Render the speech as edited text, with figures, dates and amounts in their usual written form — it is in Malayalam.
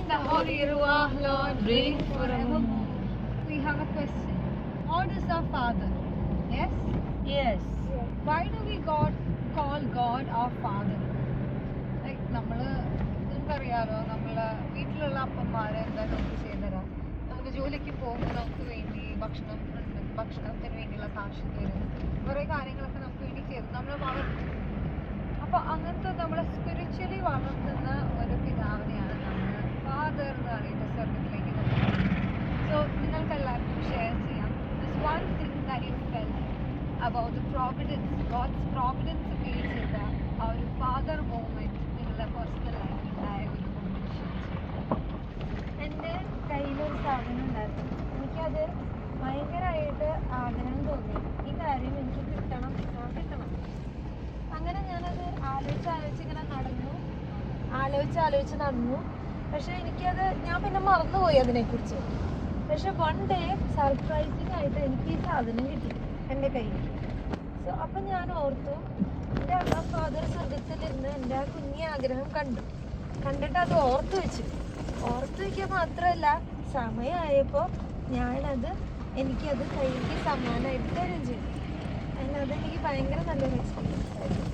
the Holy Ruach, Lord, reign forevermore. We have a question. God is our Father. Yes? Yes. Why do we call God our Father? Like, നിങ്ങൾക്കറിയാലോ, നമ്മളെ വീട്ടിലുള്ള അപ്പന്മാരെ എന്താ നമുക്ക് ചെയ്തു തരാം? നമുക്ക് ജോലിക്ക് പോകുമ്പോൾ നമുക്ക് വേണ്ടി ഭക്ഷണത്തിന് വേണ്ടിയുള്ള കാശ് തരും, കുറേ കാര്യങ്ങളൊക്കെ നമുക്ക് വേണ്ടി ചെയ്തു നമ്മളെ വളർത്തും. അപ്പോൾ അങ്ങനത്തെ നമ്മളെ സ്പിരിച്വലി വളർത്തുന്ന ഒരു പിതാവിനെയാണ് നമ്മൾ ഫാദർ എന്ന് പറയുന്ന സ്വർഗത്തിലേക്ക് നോക്കുന്നത്. സോ നിങ്ങൾക്ക് എല്ലാവർക്കും ഷെയർ ചെയ്യാം. This one thing that you felt about the providence, God's providence feel ചെയ്ത ആ ഒരു ഫാദർ മൂവ്മെന്റ് നിങ്ങളുടെ പേഴ്സണൽ ലൈഫിൽ ഉണ്ടായ ഒരു മൊമെന്റ്. എൻ്റെ കയ്യിലൊരു സാധനം ഉണ്ടായിരുന്നു. എനിക്കത് ഭയങ്കരമായിട്ട് ആഗ്രഹം തോന്നി. ഈ കാര്യം എനിക്ക് കിട്ടണം. അങ്ങനെ ഞാനത് ആലോചിച്ച് നടന്നു. പക്ഷെ എനിക്കത് ഞാൻ പിന്നെ മറന്നുപോയി അതിനെക്കുറിച്ച്. പക്ഷെ വൺ ഡേ സർപ്രൈസിങ് ആയിട്ട് എനിക്ക് ഈ സാധനം കിട്ടി എൻ്റെ കയ്യിൽ. സോ അപ്പം ഞാൻ ഓർത്തു, എൻ്റെ അള്ളാ ഫാദർ സ്വർഗത്തിലിരുന്ന് എൻ്റെ ആ കുഞ്ഞി ആഗ്രഹം കണ്ടിട്ട് അത് ഓർത്ത് വയ്ക്കുക മാത്രമല്ല, സമയമായപ്പോൾ എനിക്കത് കയ്യിലേക്ക് സമ്മാനമായിട്ട് തരുകയും ചെയ്തു. അതെനിക്ക് ഭയങ്കര നല്ലൊരു എക്സ്പീരിയൻസ് ആയിരുന്നു.